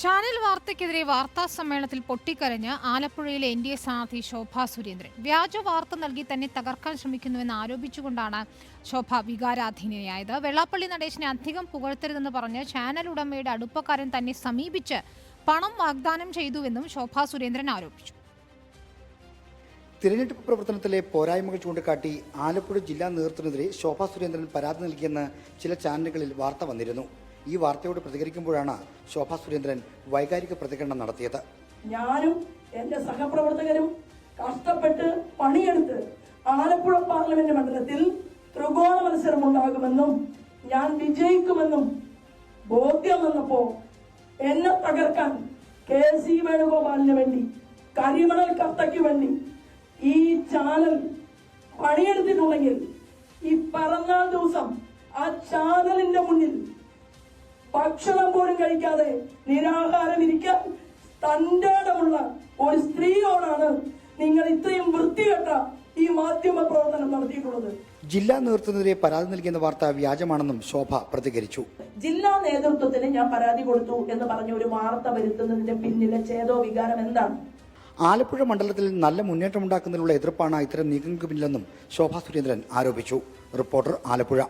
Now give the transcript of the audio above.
Channel വാർത്തയ്ക്കെതിരെ വാർത്താ സമ്മേളനത്തിൽ പൊട്ടിക്കരഞ്ഞ് ആലപ്പുഴയിലെ NDA സ്ഥാനാർത്ഥി ശോഭാ സുരേന്ദ്രൻ. വ്യാജ വാർത്ത നൽകി തന്നെ തകർക്കാൻ ശ്രമിക്കുന്നുവെന്ന് ആരോപിച്ചുകൊണ്ടാണ് ശോഭ വികാരാധീനയായത്. വെള്ളാപ്പള്ളി നടേശനെ അധികം പുകഴ്ത്തരുതെന്ന് പറഞ്ഞ് ചാനൽ ഉടമയുടെ അടുപ്പക്കാരൻ തന്നെ സമീപിച്ച് പണം വാഗ്ദാനം ചെയ്തുവെന്നും ശോഭാ സുരേന്ദ്രൻ ആരോപിച്ചു. തിരഞ്ഞെടുപ്പ് പ്രവർത്തനത്തിലെ പോരായ്മകൾ ചൂണ്ടിക്കാട്ടി ആലപ്പുഴ ജില്ലാ നേതൃത്വത്തിനെതിരെ ശോഭാ സുരേന്ദ്രൻ പരാതി നൽകിയെന്ന് ചില ചാനലുകളിൽ വാർത്ത വന്നിരുന്നു. ഈ വാർത്തയോട് പ്രതികരിക്കുമ്പോഴാണ് ശോഭാ സുരേന്ദ്രൻ വൈകാരിക പ്രതികരണം നടത്തിയത്. ഞാനും എന്റെ സഹപ്രവർത്തകരും കഷ്ടപ്പെട്ട് പണിയെടുത്ത് ആലപ്പുഴ പാർലമെന്റ് മണ്ഡലത്തിൽ ത്രികോണ മത്സരം ഉണ്ടാകുമെന്നും ഞാൻ വിജയിക്കുമെന്നും ബോധ്യം വന്നപ്പോ എന്നെ തകർക്കാൻ KC വേണുഗോപാലിന് വേണ്ടി, കരിമണൽ കർത്തയ്ക്ക് വേണ്ടി ഈ ചാനൽ പണിയെടുത്തിട്ടുണ്ടെങ്കിൽ ഈ പിറന്നാൾ ദിവസം ആ ചാനലിന്റെ മുന്നിൽ ഭക്ഷണം പോലും കഴിക്കാതെ നിരാഹാരം ഇരിക്കാൻ തന്റേടമുള്ള ഒരു സ്ത്രീയോടാണ് നിങ്ങൾ ഇത്രയും വൃത്തികെട്ട ഈ മാധ്യമ പ്രവർത്തനം നടത്തിയിട്ടുള്ളത്. ജില്ലാ നേതൃത്വത്തിനെതിരെ പരാതി നൽകിയെന്ന വാർത്ത വ്യാജമാണെന്നും ശോഭ പ്രതികരിച്ചു. ജില്ലാ നേതൃത്വത്തിന് ഞാൻ പരാതി കൊടുത്തു എന്ന് പറഞ്ഞ ഒരു വാർത്ത വരുത്തുന്നതിന്റെ പിന്നിലെ ചേതോ വികാരം എന്താണ്? ആലപ്പുഴ മണ്ഡലത്തിൽ നല്ല മുന്നേറ്റമുണ്ടാക്കുന്നതിനുള്ള എതിർപ്പാണ് ഇത്തരം നീക്കങ്ങൾക്ക് പിന്നിലെന്നും ശോഭാ സുരേന്ദ്രൻ ആരോപിച്ചു. റിപ്പോർട്ടർ, ആലപ്പുഴ.